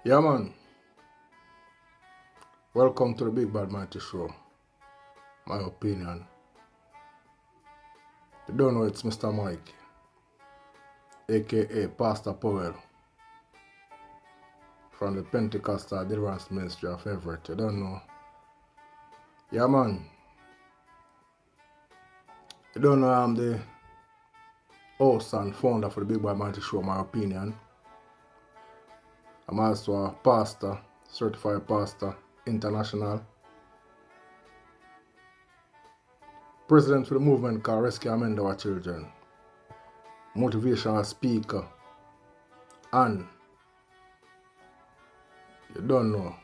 Yeah, man. Welcome to the Big Bad Mighty Show. My opinion. You don't know it's Mr. Mike, aka Pastor Powell, from the Pentecostal Deliverance Ministry of Everett. You don't know. Yeah, man. You don't know I'm the host and founder for the Big Bad Mighty Show, my opinion. I'm also a pastor, certified pastor, international. President for the movement called Rescue and Mend Our Children. Motivational speaker. And you don't know.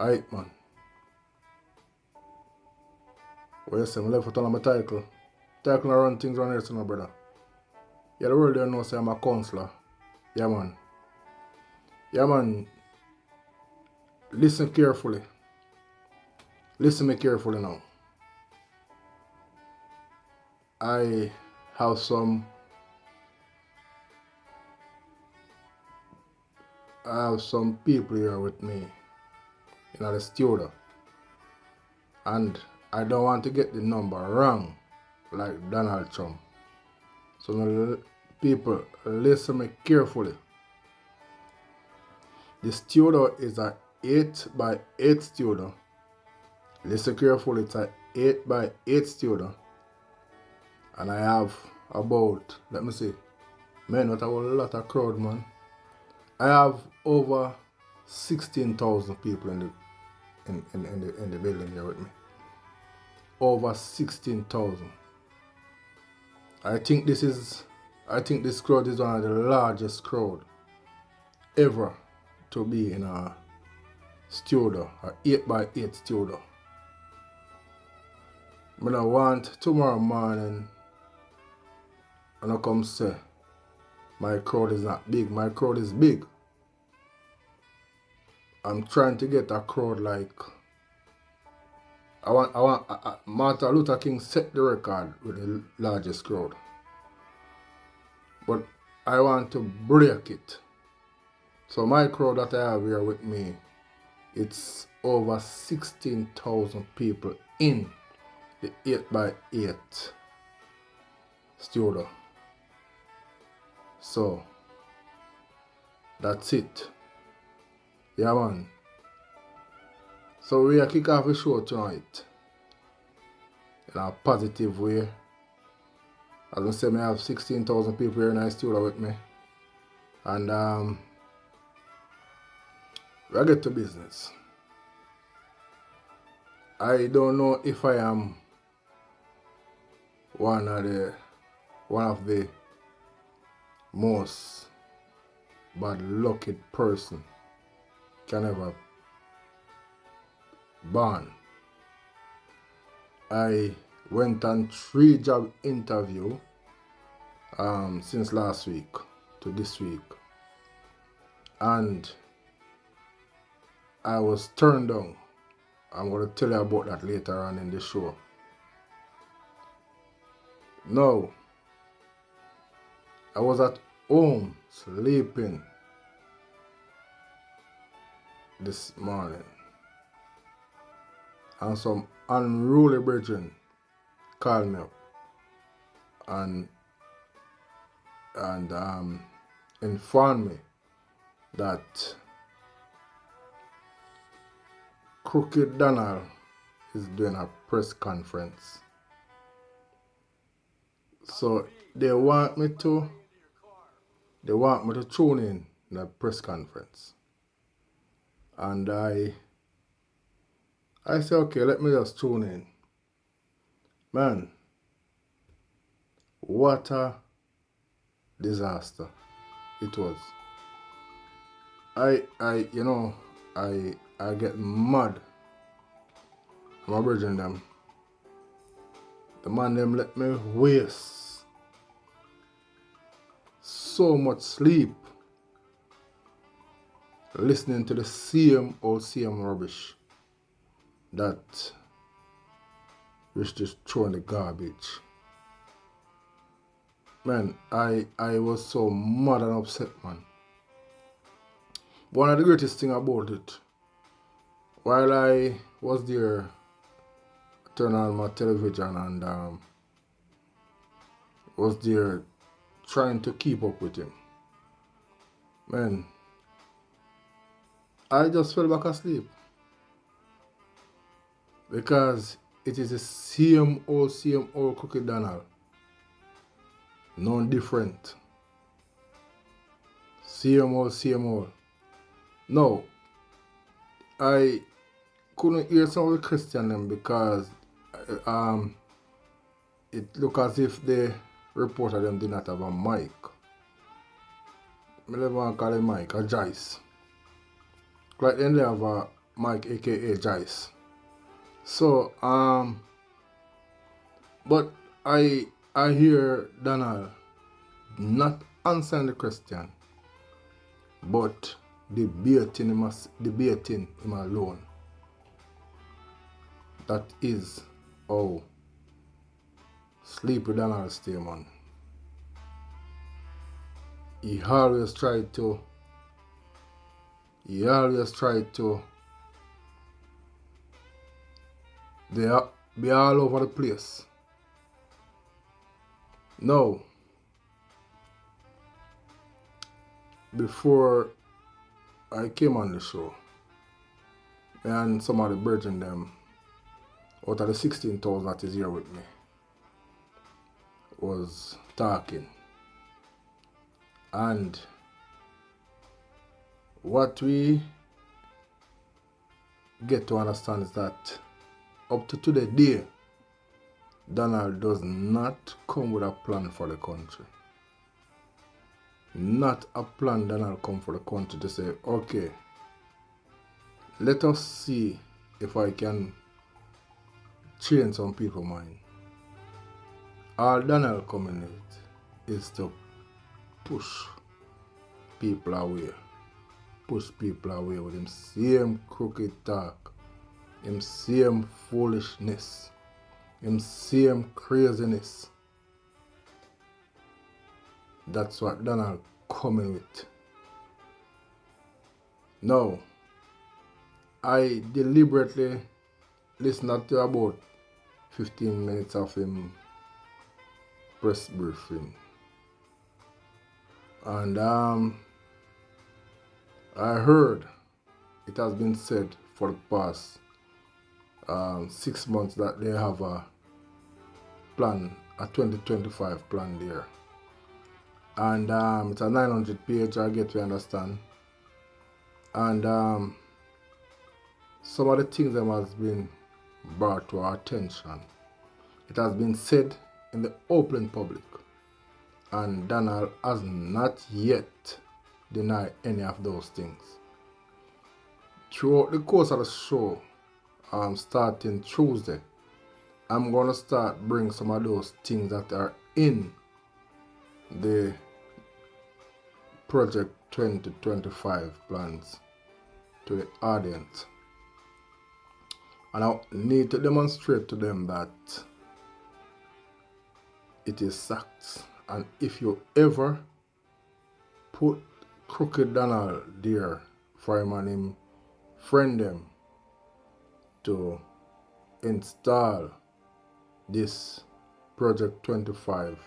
Alright, man. Well, you say, I left out on my title. Title I run things around here, so no, brother. Yeah, the world don't know, say I'm a counselor. Yeah, man. Yeah, man. Listen carefully. Listen me carefully now. I have some people here with me in the studio. And I don't want to get the number wrong like Donald Trump. So now, people, listen me carefully. The studio is a 8 by 8 studio. Listen carefully, it's a 8 by 8 studio. And I have about, let me see, man, not a whole lot of crowd, man. I have over 16,000 people in the building here with me. Over 16,000. I think this crowd is one of the largest crowd ever to be in a studio, a 8 by 8 studio. I want tomorrow morning when I come say my crowd is not big. My crowd is big. I'm trying to get a crowd like Martin Luther King set the record with the largest crowd. But I want to break it. So my crowd that I have here with me, it's over 16,000 people in the 8 by 8 studio. So that's it. Yeah, man. So we are kick off the show tonight in a positive way. As I said, I have 16,000 people here in the studio with me. And we'll get to business. I don't know if I am one of the most bad lucky person can ever born. I went on 3 job interview since last week to this week, and I was turned down. I'm going to tell you about that later on in the show. Now, I was at home sleeping this morning, and some unruly brethren called me up and informed me that Crooked Donald is doing a press conference. So they want me to tune in the press conference. And I said, okay, let me just tune in. Man, what a disaster it was. I get mad. My brethren them. The man them let me waste so much sleep listening to the same rubbish that was just thrown in the garbage. Man, I was so mad and upset, man. One of the greatest thing about it, while I was there, turn on my television and was there trying to keep up with him. Man, I just fell back asleep because it is the same old Cookie Donald. No different. Same old. No, I couldn't hear some of the Christian them because it looked as if the reporter them did not have a mic. I never want to call it mic, a Jice. Like then they have a mic aka Jice. So but I hear Donald not answering the question, but debating him alone. That is how Sleepy Donald stay, man. He always tried to be all over the place. Now, before I came on the show, and some of the brethren them out of the 16,000 that is here with me was talking. And what we get to understand is that up to today day, Donald does not come with a plan for the country. Not a plan Donald come for the country to say, okay, let us see if I can change some people's mind. All Donald coming with is to push people away. Push people away with him same crooked talk, him same foolishness, him same craziness. That's what Donald coming with. Now, I deliberately listened to about 15 minutes of him press briefing. And I heard it has been said for the past 6 months that they have a plan, a 2025 plan there. And it's a 900 page, I get to understand. And some of the things that has been brought to our attention. It has been said in the open public. And Donald has not yet denied any of those things. Throughout the course of the show, starting Tuesday, I'm going to start bring some of those things that are in the Project 2025 plans to the audience. And I need to demonstrate to them that it is facts. And if you ever put Crooked Donald there for him and him friend them to install this Project 2025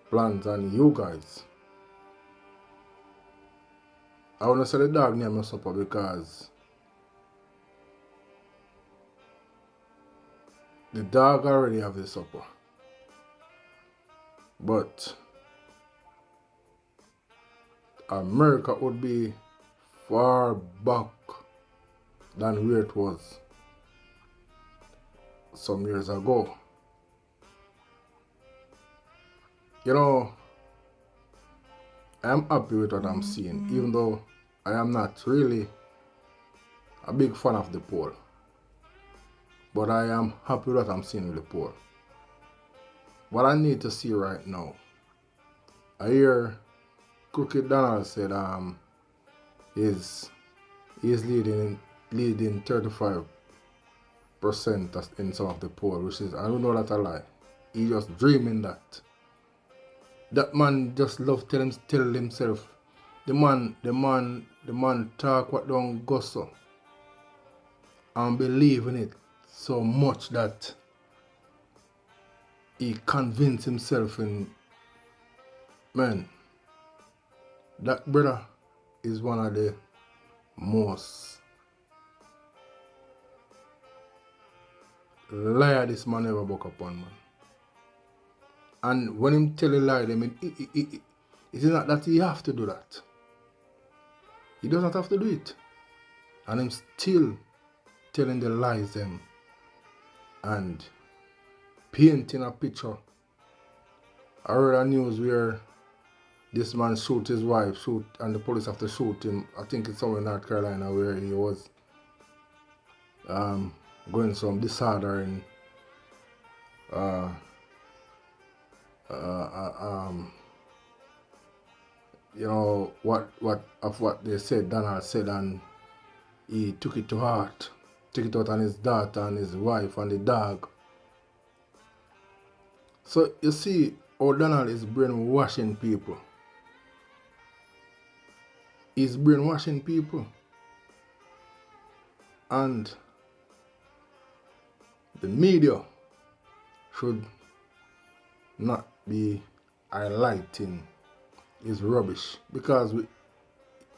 plans on you guys, I want to say the dog name is supper because the dog already have the supper. But America would be far back than where it was some years ago. You know, I'm happy with what I'm seeing, even though I am not really a big fan of the poll. But I am happy with what I'm seeing with the poll. What I need to see right now, I hear Crooked Donald said is leading 35% in some of the poll, which is, I don't know that a lie. he just dreaming that. That man just love tell himself. The man talk what don't go so. And believe in it so much that he convinced himself in, man, that brother is one of the most liar this man ever buck upon, man. And when him tell a lie, I mean, it is not that he have to do that. He does not have to do it. And him still telling the lies them and painting a picture. I read a news where this man shoot his wife, and the police have to shoot him. I think it's somewhere in North Carolina where he was going some disorder and you know what they said, Donald said, and he took it to heart, took it out on his daughter and his wife and the dog. So you see how Donald is brainwashing people. He's brainwashing people. And the media should not be highlighting his rubbish, because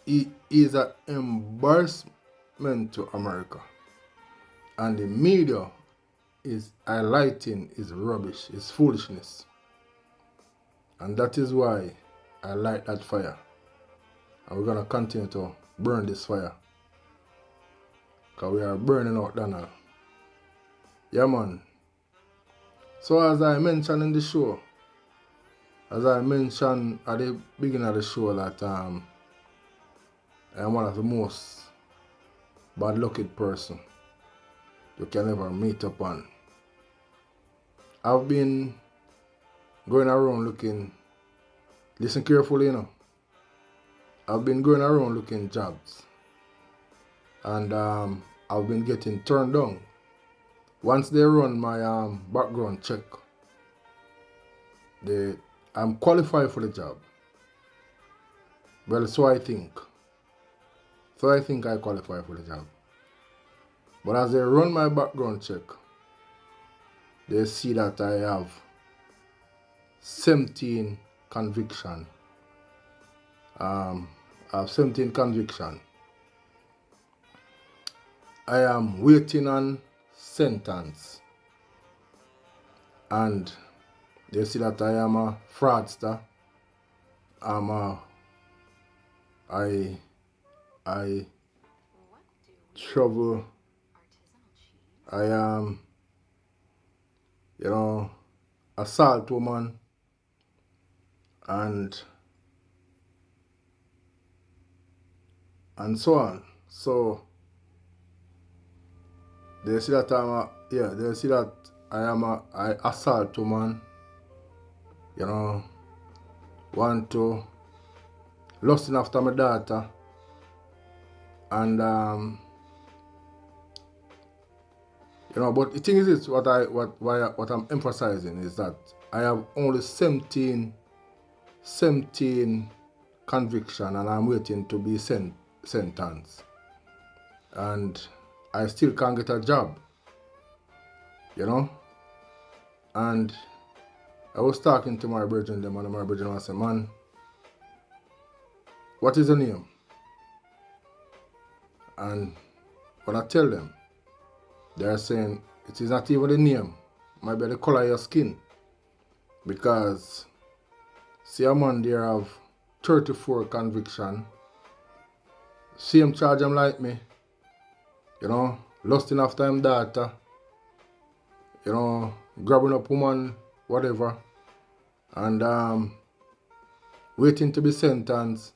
he is an embarrassment to America. And the media is highlighting his rubbish, his foolishness. And that is why I light that fire. And we're going to continue to burn this fire. Because we are burning out Donald. Yeah, man. So as I mentioned in the show, as I mentioned at the beginning of the show, that I am one of the most bad-lucky person you can ever meet upon. I've been going around looking, listen carefully, you know. I've been going around looking jobs. And I've been getting turned down. Once they run my background check, I'm qualified for the job. Well, so I think. So I think I qualify for the job. But as they run my background check, they see that I have 17 conviction. I have 17 conviction. I am waiting on sentence. And they see that I am a fraudster. I trouble. I am, you know, assault woman, and so on. So they see that they see that I assault woman, you know, want to lusting after my daughter, and you know, but the thing is this, what I'm emphasizing is that I have only 17 conviction, and I'm waiting to be sentenced. And I still can't get a job, you know. And I was talking to my brethren, and my brethren was saying, man, what is the name? And when I tell them, they're saying it is not even the name, it might be the color of your skin. Because see a man there have 34 conviction, same charge him like me, you know, lusting after him daughter, you know, grabbing up woman, whatever, and waiting to be sentenced,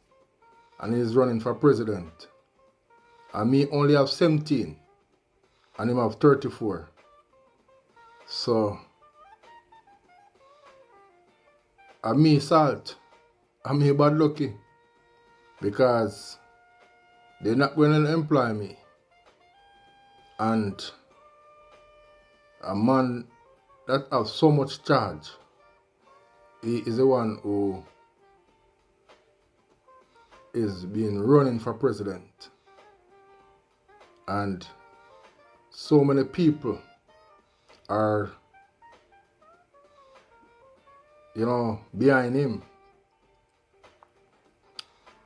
and he's running for president. And me only have 17, and him have 34. So, and me salt, and me bad lucky, because they're not going to employ me. And a man that have so much charge, he is the one who is being running for president. And so many people are, behind him.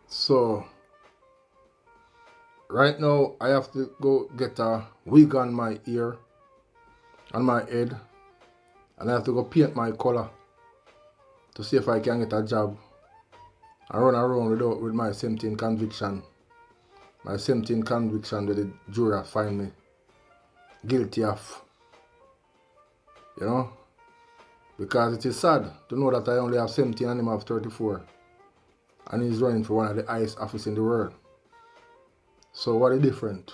So right now I have to go get a wig on my ear, on my head, and I have to go paint my color to see if I can get a job and run around with my 17 conviction. My 17 conviction that the jury find me guilty of. Because it is sad to know that I only have 17 and him have 34. And he's running for one of the highest office in the world. So what is different?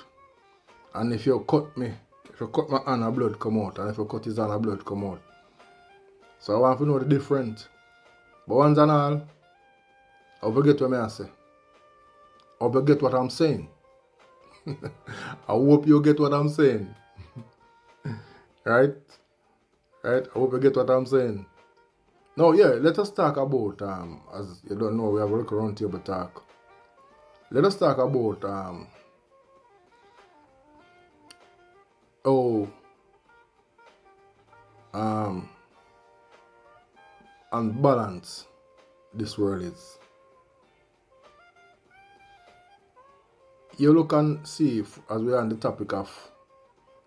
And if you cut me, if you cut my hand, blood come out. And if you cut his hand, blood come out. So I want to know the difference. But once and all, I will get what I say. I will get what I'm saying. I hope you get what I'm saying. Right? I hope you get what I'm saying. Now, let us talk about, as you don't know, we have a look around table talk. Let us talk about unbalanced this world is. You look and see, as we are on the topic of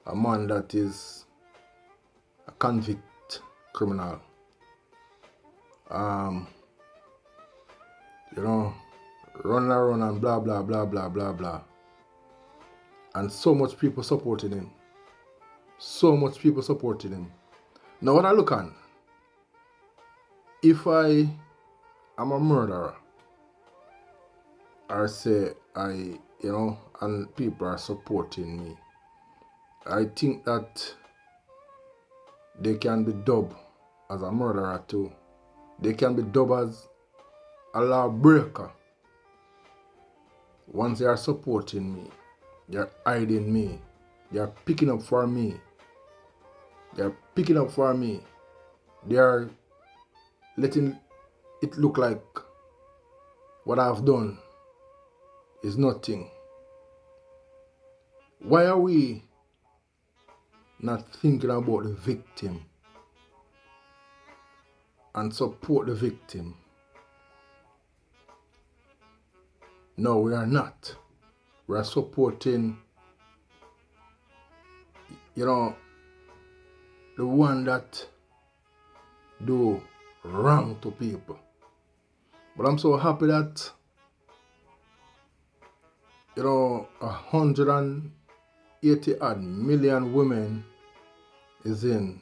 a man that is a convict criminal. Running around and blah, blah, blah, blah, blah, blah. And so much people supporting him. So much people supporting him. Now what I look on, if I am a murderer, or say and people are supporting me, I think that they can be dubbed as a murderer too. They can be dubbed as a lawbreaker. Once they are supporting me, they are hiding me, they are picking up for me. They are picking up for me. They are letting it look like what I have done is nothing. Why are we not thinking about the victim and support the victim? No, we are not. We are supporting, the one that do wrong to people. But I'm so happy that 180 odd million women is in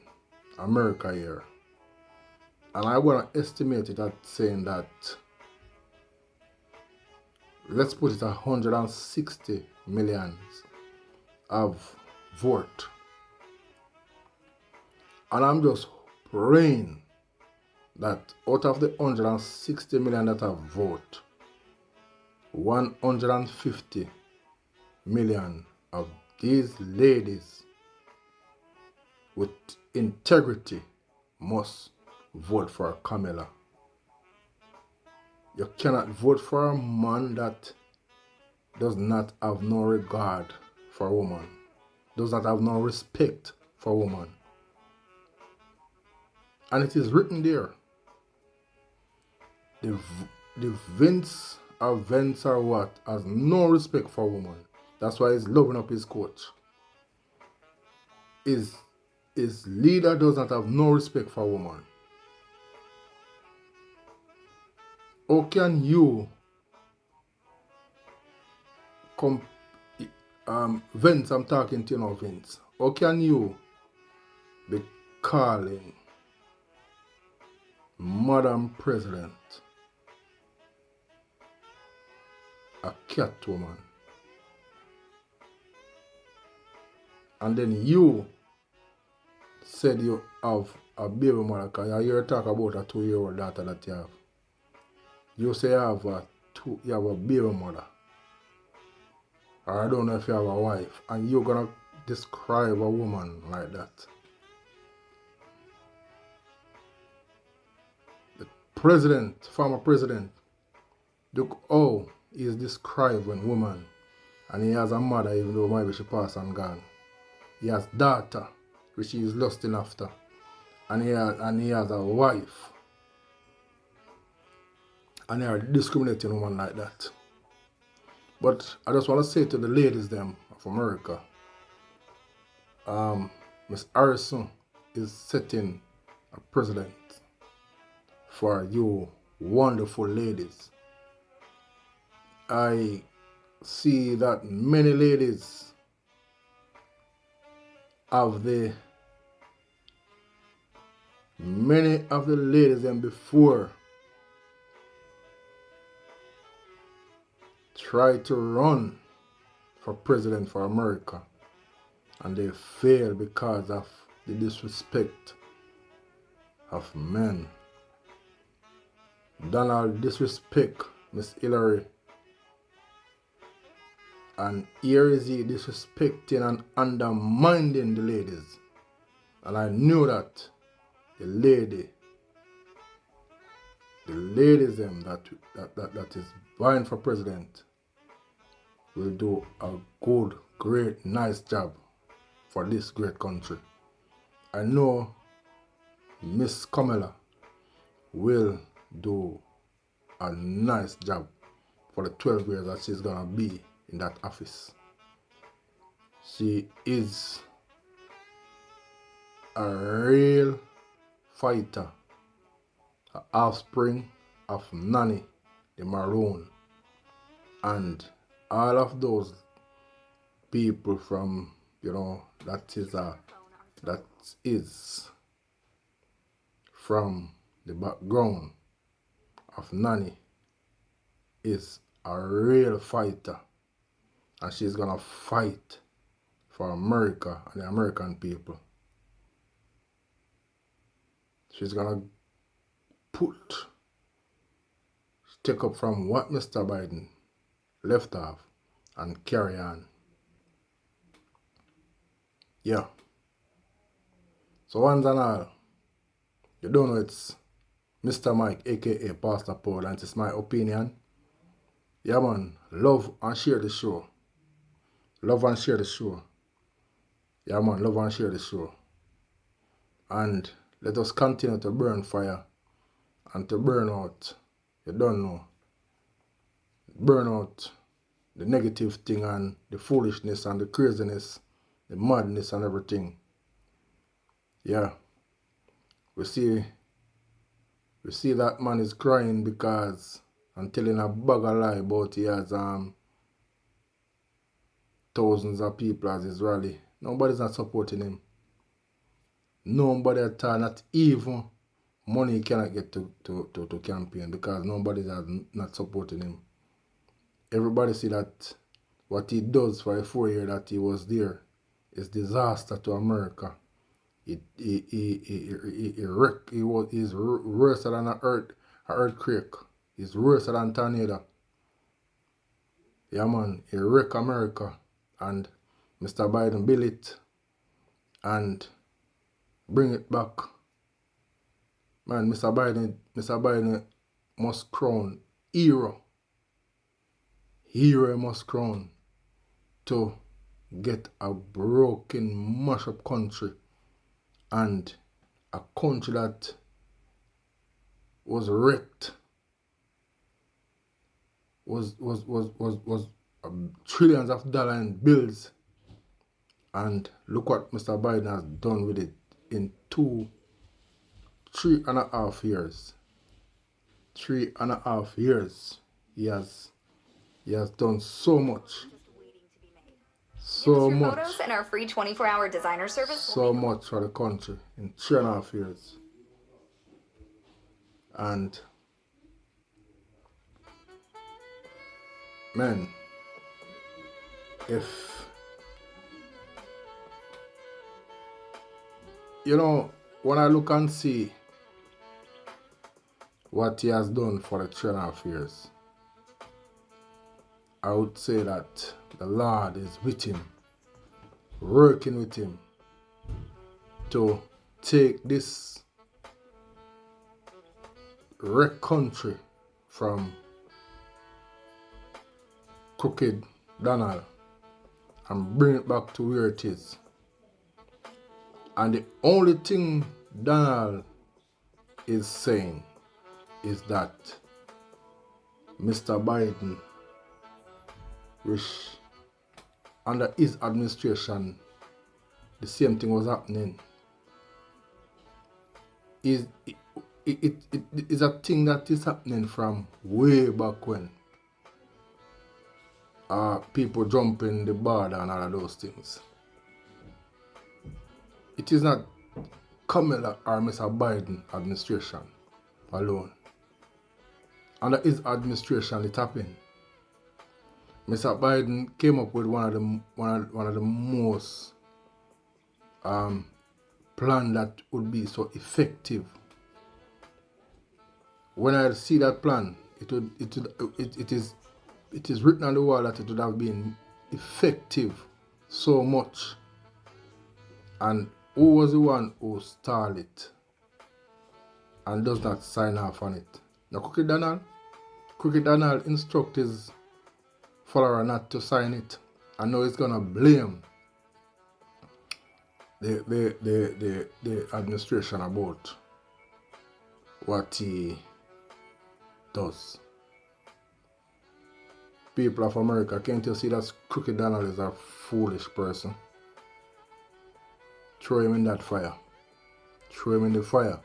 America here. And I'm going to estimate it at saying that, let's put it 160 million of vote. And I'm just praying that out of the 160 million that have vote, 150 million of these ladies with integrity must vote for Kamala. You cannot vote for a man that does not have no regard for a woman, does not have no respect for a woman. And it is written there. The Vince or what has no respect for a woman. That's why he's loving up his coach. His leader does not have no respect for a woman. How can you Vince, I'm talking to you now, Vince. How can you be calling Madam President a cat woman? And then you said you have a baby mother, because I hear talk about a 2-year-old daughter that you have. You say you have a baby mother. Or I don't know if you have a wife. And you're going to describe a woman like that. president, former president, look how he is described when woman. And he has a mother, even though maybe she passed and gone. He has daughter, which he is lusting after. And he has a wife. And they are discriminating women like that. But I just want to say to the ladies them of America, Miss Harrison is setting a precedent for you wonderful ladies. I see that many ladies of the ladies them before try to run for president for America and they fail because of the disrespect of men. Donald disrespect Miss Hillary, and here is he disrespecting and undermining the ladies. And I knew that the ladies them that is vying for president will do a good, great, nice job for this great country. I know Miss Kamala will do a nice job for the 12 years that she's gonna be in that office. She is a real fighter, an offspring of Nanny the Maroon, and all of those people from, that is from the background of Nanny is a real fighter, and she's gonna fight for America and the American people. She's gonna take up from what Mr. Biden left off and carry on. Yeah. So once and all, you don't know it's Mr. Mike, aka Pastor Paul, and it's my opinion. Yeah man, love and share the show. Love and share the show. Yeah man, love and share the show. And let us continue to burn fire and to burn out, you don't know, burn out the negative thing and the foolishness and the craziness, the madness and everything. Yeah. We see that man is crying because and telling a bag of lie about he has thousands of people as his rally. Nobody's not supporting him. Nobody at all, not even money he cannot get to campaign because nobody is not supporting him. Everybody see that what he does for a 4 year that he was there is disaster to America. He's worse than an earthquake. He's worse than tornado. Yeah man, he wreck America, and Mr. Biden build it and bring it back. Man, Mr. Biden must crown hero. Hero must crown to get a broken, mash up country, and a country that was wrecked, was trillions of dollars in bills, and look what Mr. Biden has done with it in 3.5 years. 3.5 years. He has done so much. So much. Photos and our free 24-hour designer service. So much for the country in 3.5 years. And man, if when I look and see what he has done for the 3.5 years, I would say that the Lord is with him, working with him to take this wreck country from Crooked Donald and bring it back to where it is. And the only thing Donald is saying is that Mr. Biden, which under his administration, the same thing was happening. It is a thing that is happening from way back when. People jumping the border and all of those things. It is not Kamala or Mr. Biden administration alone. Under his administration, it happened. Mr. Biden came up with one of the most plan that would be so effective. When I see that plan, it is written on the wall that it would have been effective so much. And who was the one who stalled it and does not sign off on it? Now Crooked Donald instruct his follower not to sign it, and now he's gonna blame the administration about what he does. People of America, can't you see that Crooked Donald is a foolish person? Throw him in that fire. Throw him in the fire.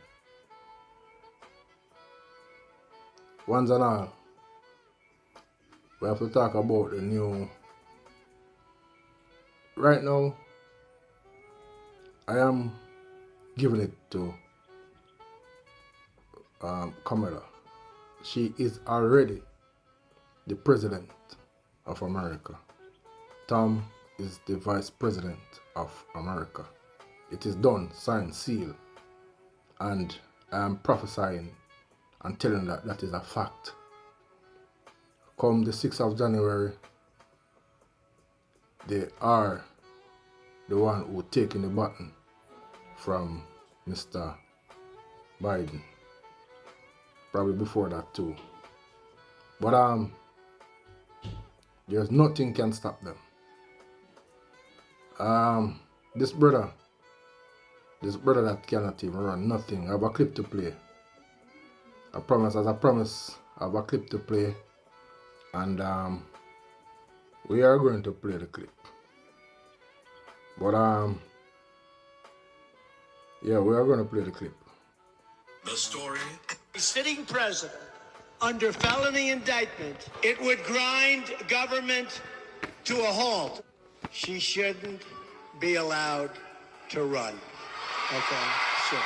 Once and all, we have to talk about the new. Right now, I am giving it to Kamala. She is already the president of America. Tom is the vice president of America. It is done, signed, sealed, and I am prophesying and telling that is a fact. Come the 6th of January, they are the one who taking the button from Mr. Biden. Probably before that too. But there's nothing can stop them. This brother that cannot even run nothing. I have a clip to play. As I promise, I have a clip to play. And we are going to play the clip. But yeah, we are going to play the clip. The story. A sitting president under felony indictment, it would grind government to a halt. She shouldn't be allowed to run. Okay, sure.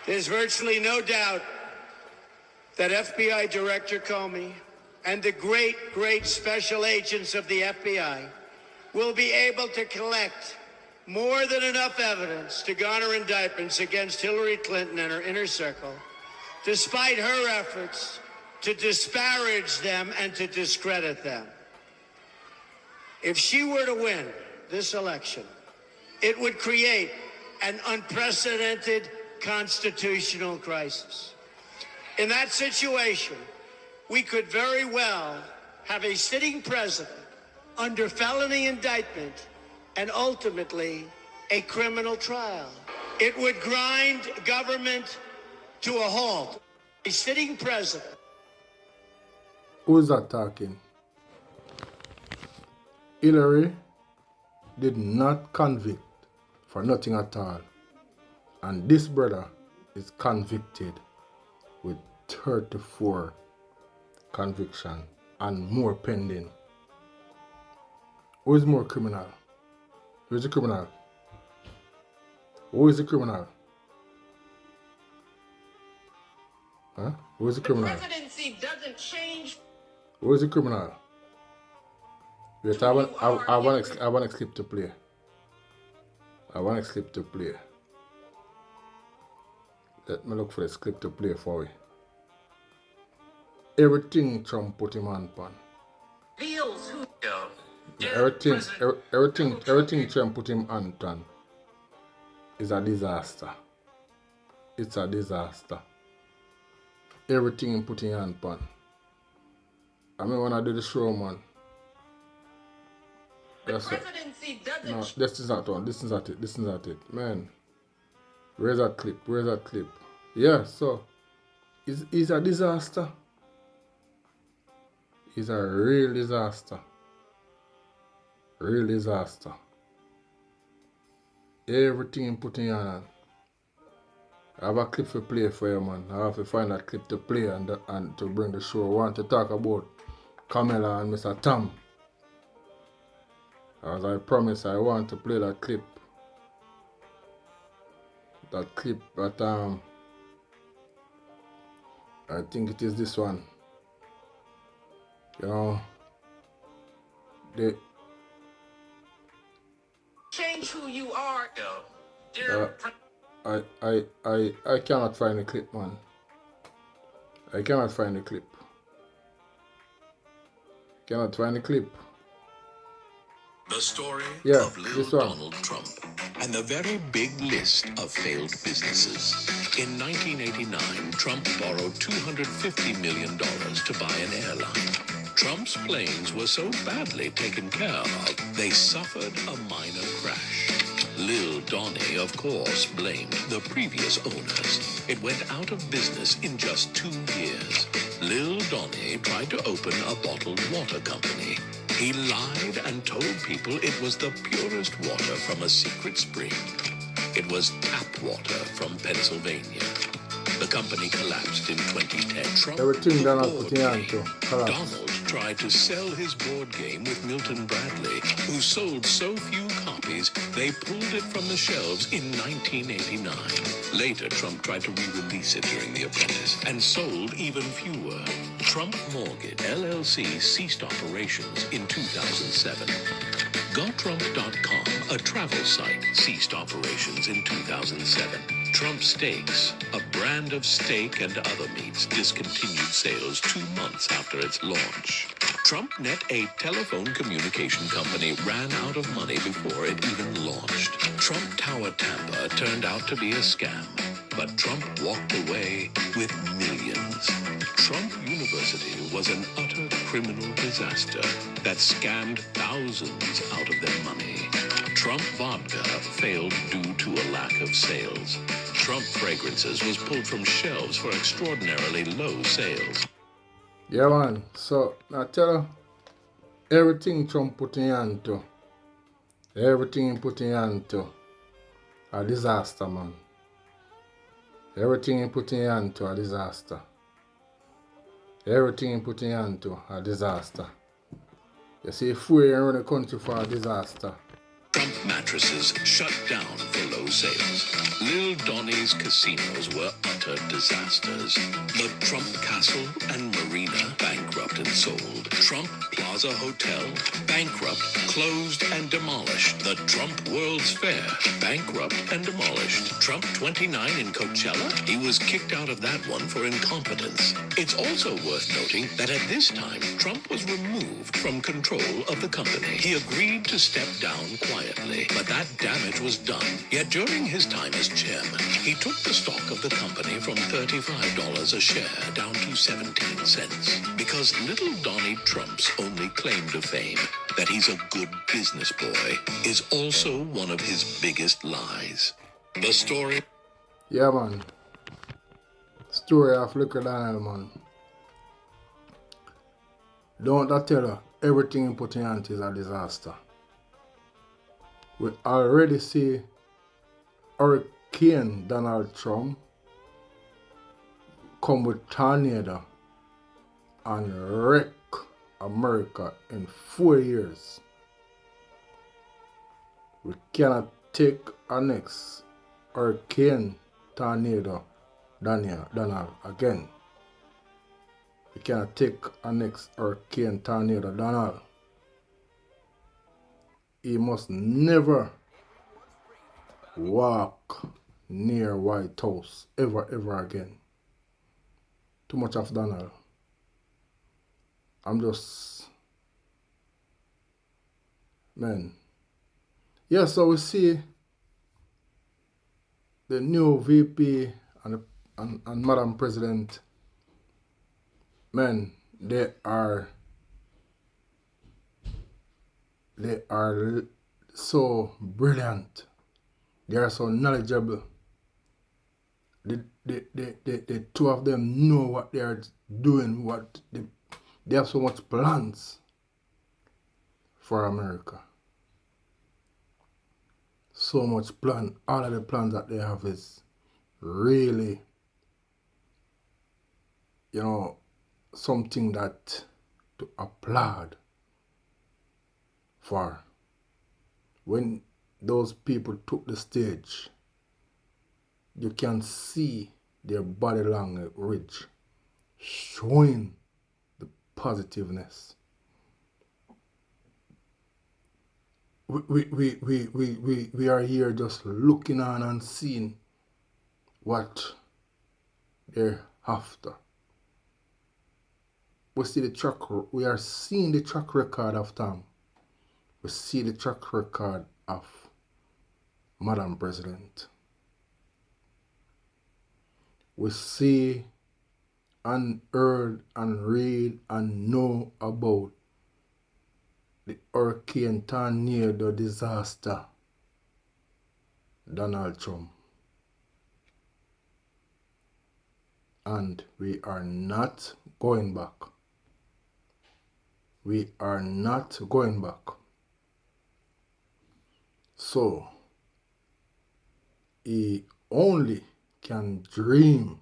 There's virtually no doubt that FBI Director Comey and the great special agents of the FBI will be able to collect more than enough evidence to garner indictments against Hillary Clinton and her inner circle, despite her efforts to disparage them and to discredit them. If she were to win this election, it would create an unprecedented constitutional crisis. In that situation, we could very well have a sitting president under felony indictment and ultimately a criminal trial. It would grind government to a halt. A sitting president. Who is that talking? Hillary did not convict for nothing at all. And this brother is convicted with 34 conviction and more pending. Who is more criminal? Who is the criminal? Who is the criminal? Huh? Who is the criminal? The presidency doesn't change. Who is the criminal? Wait, I want a clip to play. I want a clip to play. Let me look for this clip to play for you. Everything Trump put him on pan. Everything Trump put him on pan is a disaster. It's a disaster. everything in put in your hand pan. I mean when I do the show, man. That's it. Presidency doesn't. No, this is not one. This is not it. This is not it. Man. Where's that clip? Where's that clip? Yeah, so it's a disaster. It's a real disaster. Real disaster. Everything put in your hand. I have a clip to play for you, man. I have to find that clip to play and to bring the show. I want to talk about Camilla and Mr. Tom. As I promised, I want to play that clip. That clip, but I think it is this one. You know, they Change who you are. I cannot find the clip, man. I cannot find the clip. Cannot find the clip. The story Yeah, of this little one. Donald Trump and the very big list of failed businesses. In 1989, Trump borrowed $250 million to buy an airline. Trump's planes were so badly taken care of, they suffered a minor crash. Lil Donny, of course, blamed the previous owners. It went out of business in just 2 years. Lil Donny tried to open a bottled water company. He lied and told people it was the purest water from a secret spring. It was tap water from Pennsylvania. The company collapsed in 2010. Trump Everything took Donald board put in hand game. to collapse. Donald tried to sell his board game with Milton Bradley, who sold so few copies they pulled it from the shelves in 1989. Later, Trump tried to re-release it during The Apprentice and sold even fewer. Trump Mortgage LLC ceased operations in 2007. GoTrump.com, a travel site, ceased operations in 2007. Trump Steaks, a brand of steak and other meats, discontinued sales 2 months after its launch. TrumpNet, a telephone communication company, ran out of money before it even launched. Trump Tower Tampa turned out to be a scam, but Trump walked away with millions. Trump University was an utter criminal disaster that scammed thousands out of their money. Trump Vodka failed due to a lack of sales. Trump Fragrances was pulled from shelves for extraordinarily low sales. Yeah, man. So, I tell you, everything Trump put in hand to, everything he put in hand to, a disaster, man. Everything he put in hand to, a disaster. Everything he put in hand to, a disaster. You see, free around the country for a disaster. Trump mattresses shut down for low sales. Lil Donny's casinos were utter disasters. The Trump Castle and Marina bankrupt and sold. Trump Plaza Hotel bankrupt, closed and demolished. The Trump World's Fair bankrupt and demolished. Trump 29 in Coachella, he was kicked out of that one for incompetence. It's also worth noting that at this time, Trump was removed from control of the company. He agreed to step down quietly, but that damage was done. Yet during his time as chairman, he took the stock of the company from $35 a share down to 17 cents. Because little Donnie Trump's only claim to fame, that he's a good business boy, is also one of his biggest lies. The story... Yeah, man. Story of Little Donald, man. Don't I tell you, everything in put in hand is a disaster. We already see Hurricane Donald Trump come with tornado and wreck America in 4 years. We cannot take our next Hurricane Tornado Donald again. We cannot take our next Hurricane Tornado Donald. He must never walk near White House ever again. Too much of Donald. I'm just, man. Yeah, so we see the new VP and Madam President men, they are so brilliant. They are so knowledgeable. The two of them know what they are doing. They have so much plans for America. So much plan. All of the plans that they have is really, something that to applaud for. When those people took the stage, you can see their body language showing the positiveness. We are here just looking on and seeing what they're after. We are seeing the track record of Tom. We see the track record of Madam President. We see and heard and read and know about the hurricane tornado disaster, Donald Trump. And we are not going back. We are not going back. So, he only can dream,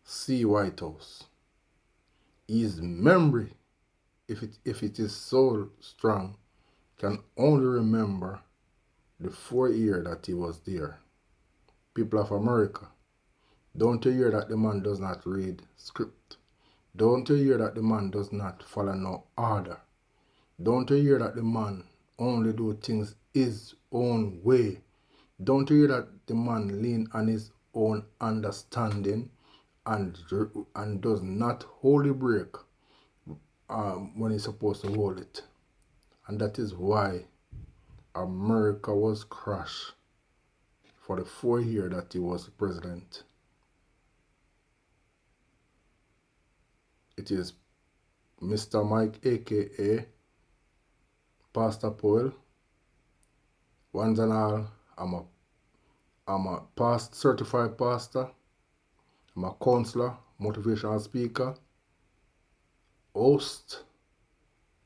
see White House. His memory, if it is so strong, can only remember the 4 years that he was there. People of America, don't you hear that the man does not read script? Don't you hear that the man does not follow no order? Don't you hear that the man only do things his own way? Don't you hear that the man lean on his own understanding and does not hold the brake when he's supposed to hold it? And that is why America was crushed for the 4 years that he was president. It is Mr. Mike, aka Pastor Paul. Once and all, I'm a certified pastor. I'm a counselor, motivational speaker, host,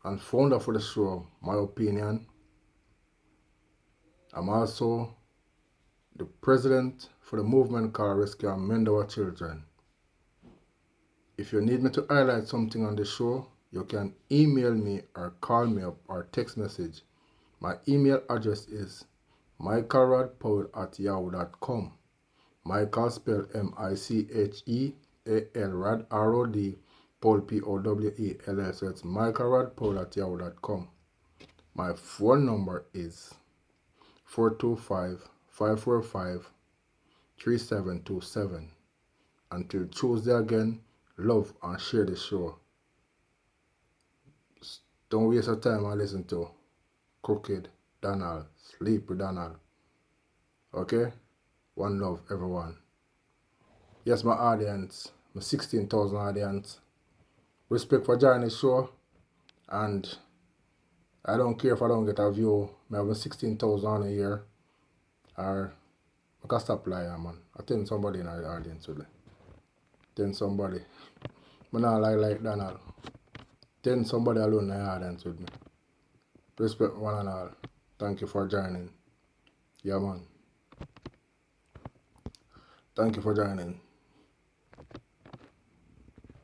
and founder for the show, My Opinion. I'm also the president for the movement called Rescue and Mend Our Children. If you need me to highlight something on the show, you can email me or call me up or text message. My email address is michaelrodpowell@yahoo.com. Michael spelled Micheal Rod Paul Powell. So it's michaelrodpowell@yahoo.com. My phone number is 425-545-3727. Until Tuesday again, love and share the show. Don't waste your time and listen to Crooked Donald, Sleepy Donald. Okay? One love, everyone. Yes, my audience, my 16,000 audience. Respect for joining the show. And I don't care if I don't get a view. I have 16,000 a year. Or I can stop lying, man. I tell somebody in the audience with me. Tell somebody. I not like Donald. Tell somebody alone in the audience with me. Respect one and all. Thank you for joining. Yeah, man. Thank you for joining.